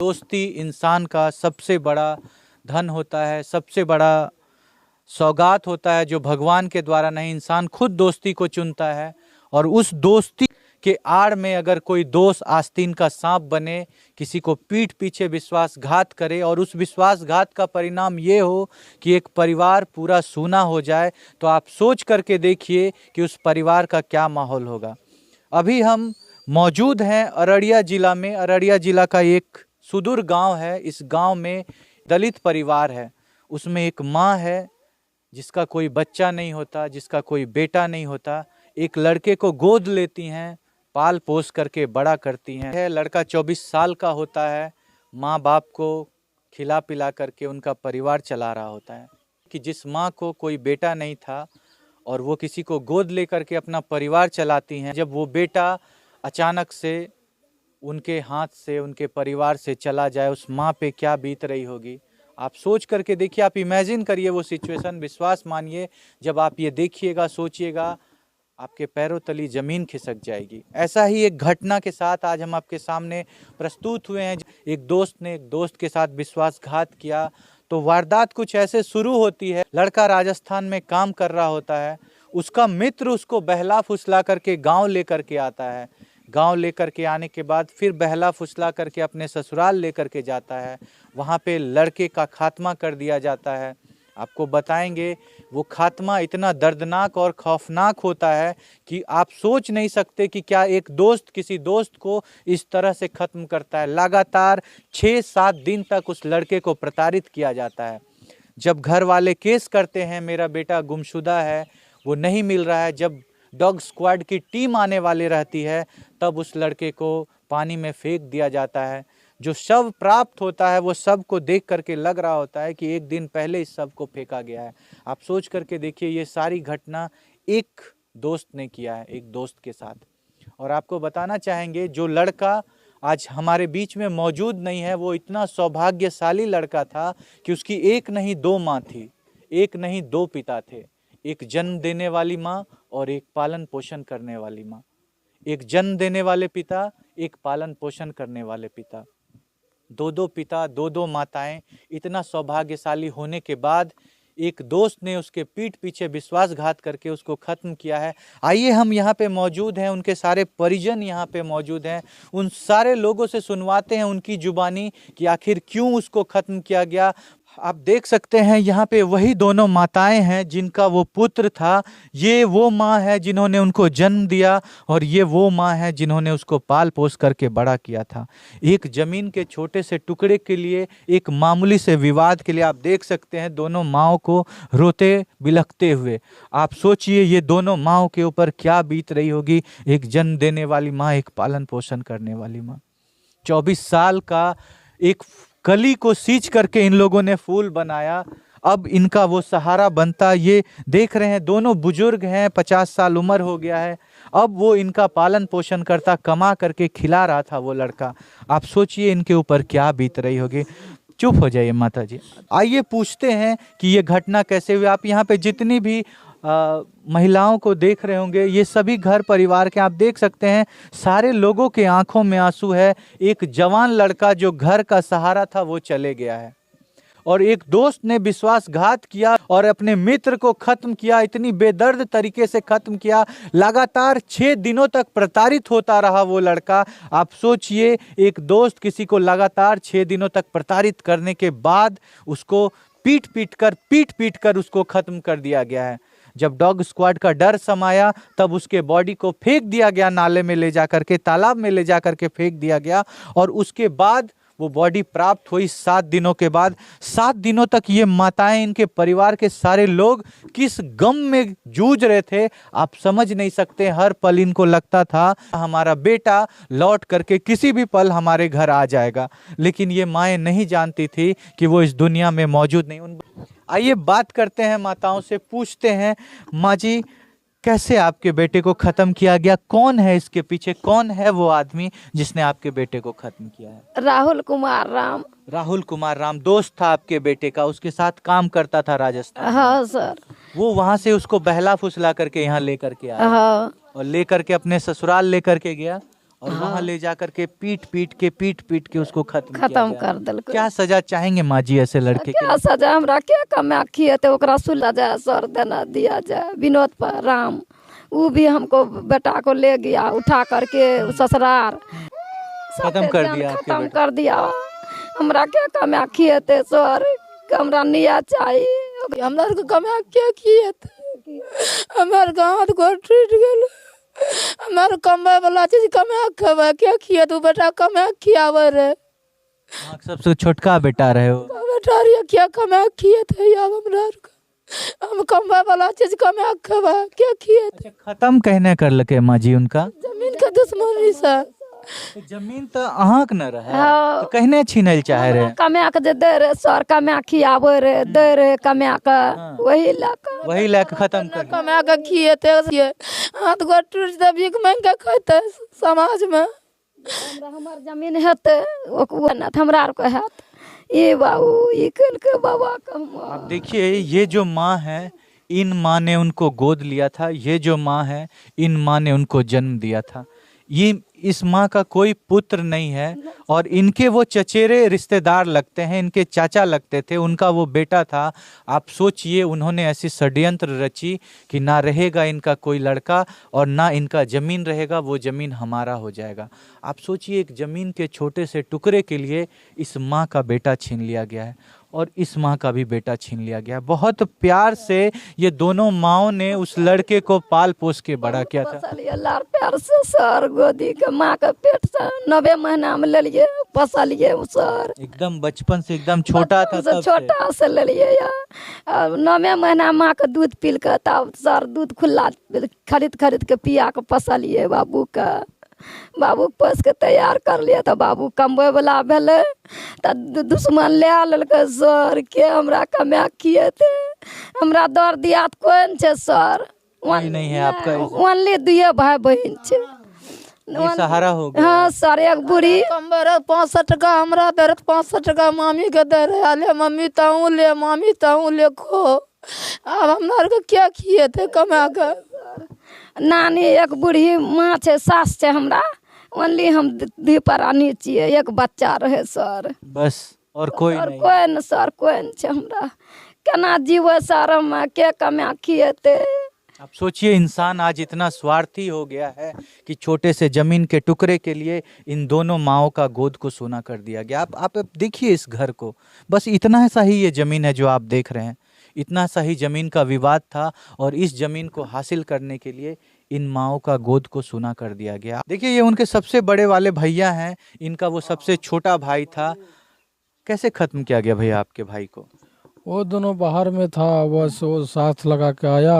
दोस्ती इंसान का सबसे बड़ा धन होता है, सबसे बड़ा सौगात होता है जो भगवान के द्वारा नहीं, इंसान खुद दोस्ती को चुनता है। और उस दोस्ती के आड़ में अगर कोई दोस्त आस्तीन का सांप बने, किसी को पीठ पीछे विश्वासघात करे और उस विश्वासघात का परिणाम ये हो कि एक परिवार पूरा सूना हो जाए, तो आप सोच करके देखिए कि उस परिवार का क्या माहौल होगा। अभी हम मौजूद हैं अररिया जिला में। अररिया जिला का एक सुदूर गांव है। इस गांव में दलित परिवार है। उसमें एक माँ है जिसका कोई बच्चा नहीं होता, जिसका कोई बेटा नहीं होता। एक लड़के को गोद लेती हैं, पाल पोस करके बड़ा करती हैं। लड़का 24 साल का होता है, माँ बाप को खिला पिला करके उनका परिवार चला रहा होता है। कि जिस माँ को कोई बेटा नहीं था और वो किसी को गोद लेकर के अपना परिवार चलाती हैं, जब वो बेटा अचानक से उनके हाथ से, उनके परिवार से चला जाए, उस माँ पे क्या बीत रही होगी। आप सोच करके देखिए, आप इमेजिन करिए वो सिचुएशन। विश्वास मानिए, जब आप ये देखिएगा, सोचिएगा, आपके पैरों तली जमीन खिसक जाएगी। ऐसा ही एक घटना के साथ आज हम आपके सामने प्रस्तुत हुए हैं। एक दोस्त ने एक दोस्त के साथ विश्वासघात किया। तो वारदात कुछ ऐसे शुरू होती है। लड़का राजस्थान में काम कर रहा होता है, उसका मित्र उसको बहला फुसला करके गांव लेकर के आता है। गांव लेकर के आने के बाद फिर बहला फुसला करके अपने ससुराल लेकर के जाता है। वहाँ पे लड़के का खात्मा कर दिया जाता है। आपको बताएंगे वो खात्मा इतना दर्दनाक और खौफनाक होता है कि आप सोच नहीं सकते कि क्या एक दोस्त किसी दोस्त को इस तरह से ख़त्म करता है। लगातार 6-7 दिन तक उस लड़के को प्रताड़ित किया जाता है। जब घर वाले केस करते हैं, मेरा बेटा गुमशुदा है, वो नहीं मिल रहा है, जब डॉग स्क्वाड की टीम आने वाली रहती है, तब उस लड़के को पानी में फेंक दिया जाता है। जो शव प्राप्त होता है वो शव को देख करके लग रहा होता है कि एक दिन पहले इस शव को फेंका गया है। आप सोच करके देखिए, ये सारी घटना एक दोस्त ने किया है, एक दोस्त के साथ। और आपको बताना चाहेंगे, जो लड़का आज हमारे बीच में मौजूद नहीं है, वो इतना सौभाग्यशाली लड़का था कि उसकी एक नहीं 2 माँ थी, एक नहीं 2 पिता थे। एक जन्म देने वाली माँ और एक पालन पोषण करने वाली माँ। एक जन्म देने वाले पिता, एक पालन पोषण करने वाले पिता। 2-2 पिता, 2-2 माताएं। इतना सौभाग्यशाली होने के बाद एक दोस्त ने उसके पीठ पीछे विश्वासघात करके उसको ख़त्म किया है। आइए, हम यहाँ पे मौजूद हैं, उनके सारे परिजन यहाँ पे मौजूद हैं, उन सारे लोगों से सुनवाते हैं उनकी जुबानी कि आखिर क्यों उसको ख़त्म किया गया। आप देख सकते हैं यहाँ पे वही दोनों माताएं हैं जिनका वो पुत्र था। ये वो माँ है जिन्होंने उनको जन्म दिया और ये वो माँ है जिन्होंने उसको पाल पोस करके बड़ा किया था। एक ज़मीन के छोटे से टुकड़े के लिए, एक मामूली से विवाद के लिए आप देख सकते हैं दोनों माँओं को रोते बिलखते हुए। आप सोचिए ये दोनों माँओं के ऊपर क्या बीत रही होगी। एक जन्म देने वाली माँ, एक पालन पोषण करने वाली माँ। 24 साल का एक कली को सींच करके इन लोगों ने फूल बनाया। अब इनका वो सहारा बनता। ये देख रहे हैं दोनों बुजुर्ग हैं, 50 साल उम्र हो गया है। अब वो इनका पालन पोषण करता, कमा करके खिला रहा था वो लड़का। आप सोचिए इनके ऊपर क्या बीत रही होगी। चुप हो जाइए माता जी। आइए पूछते हैं कि ये घटना कैसे हुई। आप यहाँ पे जितनी भी महिलाओं को देख रहे होंगे, ये सभी घर परिवार के। आप देख सकते हैं सारे लोगों के आंखों में आंसू है। एक जवान लड़का जो घर का सहारा था वो चले गया है, और एक दोस्त ने विश्वासघात किया और अपने मित्र को खत्म किया। इतनी बेदर्द तरीके से खत्म किया। लगातार 6 दिनों तक प्रताड़ित होता रहा वो लड़का। आप सोचिए, एक दोस्त किसी को लगातार 6 दिनों तक प्रताड़ित करने के बाद उसको पीट पीट कर उसको खत्म कर दिया गया है। जब डॉग स्क्वाड का डर समाया, तब उसके बॉडी को फेंक दिया गया, नाले में ले जाकर के, तालाब में ले जाकर के फेंक दिया गया। और उसके बाद वो बॉडी प्राप्त हुई 7 दिनों के बाद। 7 दिनों तक ये माताएं, इनके परिवार के सारे लोग किस गम में जूझ रहे थे आप समझ नहीं सकते। हर पल इनको लगता था हमारा बेटा लौट करके किसी भी पल हमारे घर आ जाएगा, लेकिन ये माएँ नहीं जानती थी कि वो इस दुनिया में मौजूद नहीं। आइए बात करते हैं माताओं से, पूछते हैं, माँ जी कैसे आपके बेटे को खत्म किया गया? कौन है इसके पीछे? कौन है वो आदमी जिसने आपके बेटे को खत्म किया है? राहुल कुमार राम। राहुल कुमार राम दोस्त था आपके बेटे का, उसके साथ काम करता था राजस्थान? हाँ सर। वो वहां से उसको बहला फुसला करके यहाँ लेकर के आया? हाँ। और लेकर के अपने ससुराल लेकर के गया और वहां ले जाकर के पीट पीट के उसको खत्म खत्म कर दिल। क्या सजा चाहेंगे माँ जी ऐसे लड़के के क्या सजा हमरा क्या कमा किए थे ओकरा सुला जाए सर देना दिया जाए। विनोद पर राम वो भी हमको बेटा को ले गया उठा करके ससुराल खत्म कर दिया आपके खत्म कर दिया। हमरा क्या कमा किए थे सर हमरा निया चाहिए। हमरा को कमा क्या किए थे हमार हाथ गोड़ टूट गेल। हमार कमाए वाला चीज कमा खबे क्या किए तू बेटा कमा खियावे रे। आप सबसे छोटका बेटा रहे हो बेटा रे क्या कमा किए थे अब हमरा हम कमाए वाला चीज कमा खबे क्या किए थे। अच्छा खत्म कहने कर लगे माँ जी उनका जमीन के दुश्मनी से तो जमीन तो अहाँक न रहे तो कहने छीनल चाहे रहे कमा के जे दे रे सर कमा खियावे रे दे रे कमा के वही लाके खत्म कर दिया। कमा के किए थे हाथ गोड़ टूट दे भीख मांग के खैते समाज में। हमार जमीन हेते ना हमरा आर को हेत ये बाबू ये कल के बाबा का। आप देखिए ये जो माँ है इन माँ ने उनको गोद लिया था। ये जो माँ है इन माँ ने उनको जन्म दिया था। ये इस माँ का कोई पुत्र नहीं है और इनके वो चचेरे रिश्तेदार लगते हैं इनके चाचा लगते थे उनका वो बेटा था। आप सोचिए उन्होंने ऐसी षड्यंत्र रची कि ना रहेगा इनका कोई लड़का और ना इनका ज़मीन रहेगा वो ज़मीन हमारा हो जाएगा। आप सोचिए एक ज़मीन के छोटे से टुकड़े के लिए इस माँ का बेटा छीन लिया गया है और इस माँ का भी बेटा छीन लिया गया। बहुत प्यार से ये दोनों माओं ने उस लड़के को पाल पोस के बड़ा किया था। लार प्यार से सर गोदी के माँ के पेट से 90 महीना में ले लिए पसलिए सर एकदम बचपन से एकदम छोटा था तब छोटा से ले लिए यार 9वें महीना माँ का दूध पील के तब सर दूध खुला खरीद के पिया के पसलिए बाबू का। बाबू पोस के तैयार कर लिया तो बाबू कमबै वाला भेले तो दुश्मन ले लेलकै सर के हमरा कमा किए थे। हमरा दर दिया कोई छे सर नहीं है आपका ओनली 2 भाई बहन छे सहारा हो गया। हाँ सर एक बुढ़ी कमबै रहे 65 टका हमरा दे रहे 65 टका मामी के दे रहे ले मम्मी ताऊ ले मामी ताऊ ले खो। अब हमरा को क्या किए थे कमा के। नानी एक बूढ़ी माँ छे सास छे हमरा ओनली हम दी पर आनी छिए एक बच्चा रहे सर बस और कोई नहीं कोई न सर कोई न छे हमरा केना जीवे सर हम के कमा किए थे। आप सोचिए इंसान आज इतना स्वार्थी हो गया है कि छोटे से जमीन के टुकड़े के लिए इन दोनों माओं का गोद को सोना कर दिया गया। आप देखिए इस घर को बस इतना सा ही ये जमीन है जो आप देख रहे हैं इतना सा ही जमीन का विवाद था और इस जमीन को हासिल करने के लिए इन माओं का गोद को सुना कर दिया गया। देखिए ये उनके सबसे बड़े वाले भैया हैं इनका वो सबसे छोटा भाई था। कैसे खत्म किया गया भैया आपके भाई को? वो दोनों बाहर में था बस वो साथ लगा के आया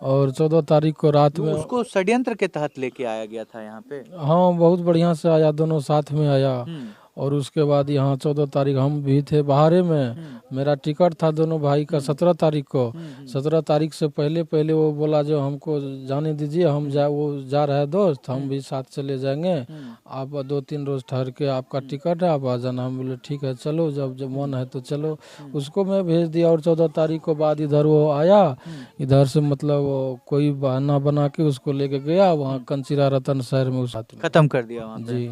और 14 तारीख को रात में उसको षड्यंत्र के तहत लेके आया गया था यहाँ पे। हाँ बहुत बढ़िया से आया दोनों साथ में आया और उसके बाद यहाँ 14 तारीख हम भी थे बाहरे में। मेरा टिकट था दोनों भाई का 17 तारीख को। 17 तारीख से पहले वो बोला जो हमको जाने दीजिए हम वो जा रहा है दोस्त हम भी साथ चले जाएंगे आप 2-3 रोज ठहर के आपका टिकट है आप आ जाना। हम बोले ठीक है चलो जब मन है तो चलो। उसको मैं भेज दिया और 14 तारीख को बाद इधर वो आया इधर से मतलब कोई बहाना बना के उसको लेके गया वहाँ कंचिरा रतन शहर में उस खत्म कर दिया वहाँ पे। जी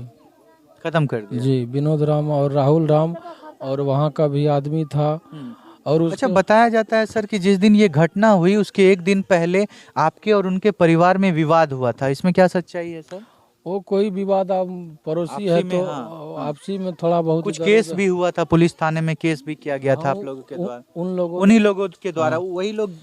खत्म कर दिया जी विनोद राम और राहुल राम और वहाँ का भी आदमी था। और अच्छा बताया जाता है सर कि जिस दिन ये घटना हुई उसके एक दिन पहले आपके और उनके परिवार में विवाद हुआ था। इसमें क्या सच्चाई है सर? वो कोई विवाद आप पड़ोसी है तो आपसी में थोड़ा बहुत कुछ केस भी हुआ था पुलिस थाने में केस भी किया गया था आप लोगों के द्वारा उन्हीं लोगों के द्वारा वही लोग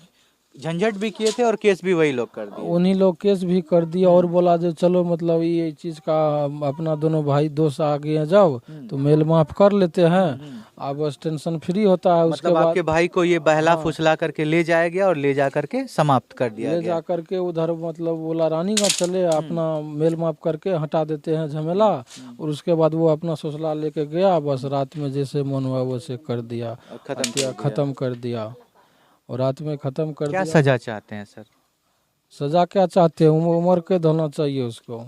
झंझट भी किए थे और केस भी वही लोग कर दिए। उन्हीं लोग केस भी कर दिया और बोला जो चलो मतलब ये चीज का अपना दोनों भाई दोस्त आगे जाओ तो मेल माफ कर लेते हैं अब बस टेंशन फ्री होता है। उसके मतलब बाद आपके भाई को ये बहला फुसला करके ले जाया गया और ले जा करके समाप्त कर दिया ले जा करके उधर मतलब बोला रानीगंज चले अपना मेल माफ करके हटा देते हैं झमेला और उसके बाद वो अपना ससुराल लेके गया बस रात में जैसे मन हुआ वैसे कर दिया खत्म कर दिया और रात में खत्म कर क्या दिया। सजा चाहते हैं सर? सजा क्या चाहते हैं उम्र कैद होना चाहिए उसको।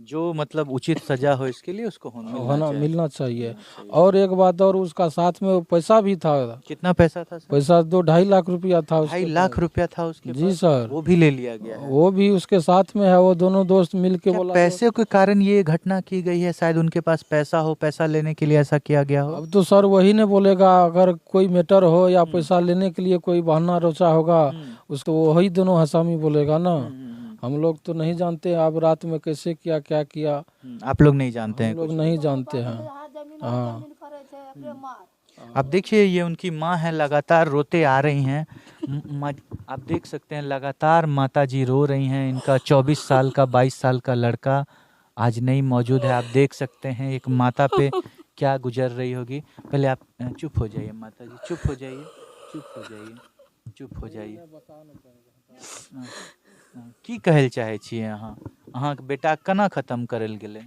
जो मतलब उचित सजा हो इसके लिए उसको होना मिलना चाहिए। और एक बात और, उसका साथ में वो पैसा भी था। कितना पैसा था सर? पैसा 2-2.5 लाख रुपया था उसके 2.5 लाख रुपया था उसके जी पास? सर, वो भी ले लिया गया है? वो भी उसके साथ में है। वो दोनों दोस्त मिल के क्या बोला पैसे के कारण ये घटना की गई है? शायद उनके पास पैसा हो, पैसा लेने के लिए ऐसा किया गया हो। अब तो सर वही ने बोलेगा, अगर कोई मैटर हो या पैसा लेने के लिए कोई बहाना रोचा होगा, उसको वही दोनों हसामी बोलेगा ना। हम लोग तो नहीं जानते अब रात में कैसे किया, क्या किया, आप लोग नहीं जानते हैं हम लोग कुछ? नहीं जानते हैं। हाँ, आप देखिए ये उनकी माँ है, लगातार रोते आ रही हैं। आप देख सकते हैं लगातार माता जी रो रही हैं। इनका 24 साल का 22 साल का लड़का आज नहीं मौजूद है। आप देख सकते हैं एक माता पे क्या गुजर रही होगी। पहले आप चुप हो जाइए माता जी, चुप हो जाइए, चुप हो जाइए, चुप हो जाइए। की कहल चाहे छियै अहाँ के बेटा केना खत्म करल गेलै?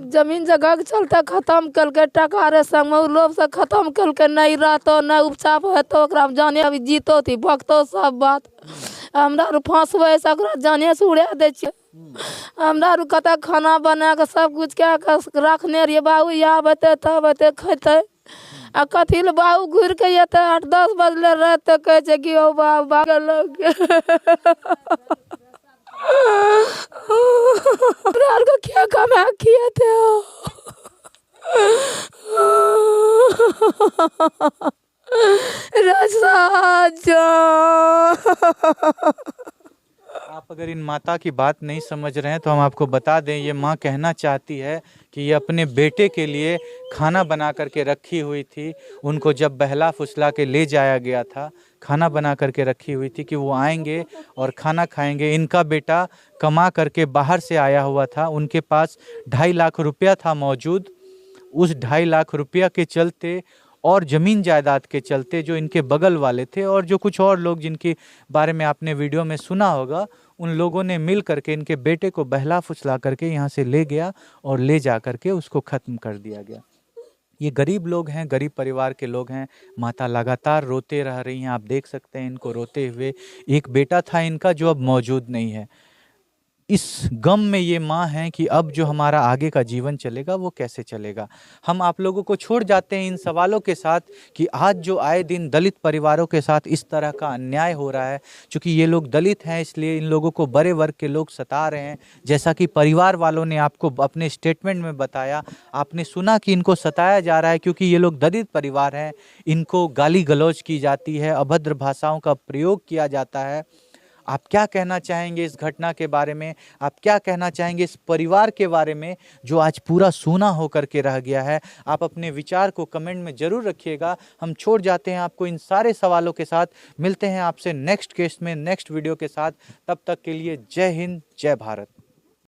जमीन जगह के चलते खत्म कलके, टका रे संग में लोभ से खत्म कलके। नहीं रहतो, नहीं उपचार हेतो, ओकरा में जाने अभी जीतो थी भगतो सब बात। हमरा आर फांसबै से ओकरा जाने से उड़ा दै छियै। हमरा आर कतऽ खाना बना के सब कुछ कए के रखने रहिए। बाबू आबते तब अते खैते, आ कथी ले बाबू घुर के अते 8-10 बजले रात तक कहे छै कि ओ बाबू को क्या कमा किए थे आप अगर इन माता की बात नहीं समझ रहे हैं तो हम आपको बता दें, ये माँ कहना चाहती है कि ये अपने बेटे के लिए खाना बना करके रखी हुई थी। उनको जब बहला फुसला के ले जाया गया था, खाना बना करके रखी हुई थी कि वो आएंगे और खाना खाएंगे। इनका बेटा कमा करके बाहर से आया हुआ था, उनके पास 2.5 लाख रुपया था मौजूद। उस 2.5 लाख रुपया के चलते और ज़मीन जायदाद के चलते जो इनके बगल वाले थे और जो कुछ और लोग जिनके बारे में आपने वीडियो में सुना होगा, उन लोगों ने मिल करके इनके बेटे को बहला फुसला करके यहाँ से ले गया और ले जा करके उसको ख़त्म कर दिया गया। ये गरीब लोग हैं, गरीब परिवार के लोग हैं। माता लगातार रोते रह रही हैं। आप देख सकते हैं इनको रोते हुए। एक बेटा था इनका जो अब मौजूद नहीं है। इस गम में ये माँ हैं कि अब जो हमारा आगे का जीवन चलेगा वो कैसे चलेगा। हम आप लोगों को छोड़ जाते हैं इन सवालों के साथ कि आज जो आए दिन दलित परिवारों के साथ इस तरह का अन्याय हो रहा है। चूँकि ये लोग दलित हैं इसलिए इन लोगों को बड़े वर्ग के लोग सता रहे हैं। जैसा कि परिवार वालों ने आपको अपने स्टेटमेंट में बताया, आपने सुना कि इनको सताया जा रहा है क्योंकि ये लोग दलित परिवार हैं। इनको गाली गलौज की जाती है, अभद्र भाषाओं का प्रयोग किया जाता है। आप क्या कहना चाहेंगे इस घटना के बारे में? आप क्या कहना चाहेंगे इस परिवार के बारे में जो आज पूरा सूना होकर के रह गया है? आप अपने विचार को कमेंट में ज़रूर रखिएगा। हम छोड़ जाते हैं आपको इन सारे सवालों के साथ। मिलते हैं आपसे नेक्स्ट केस में, नेक्स्ट वीडियो के साथ। तब तक के लिए जय हिंद, जय भारत।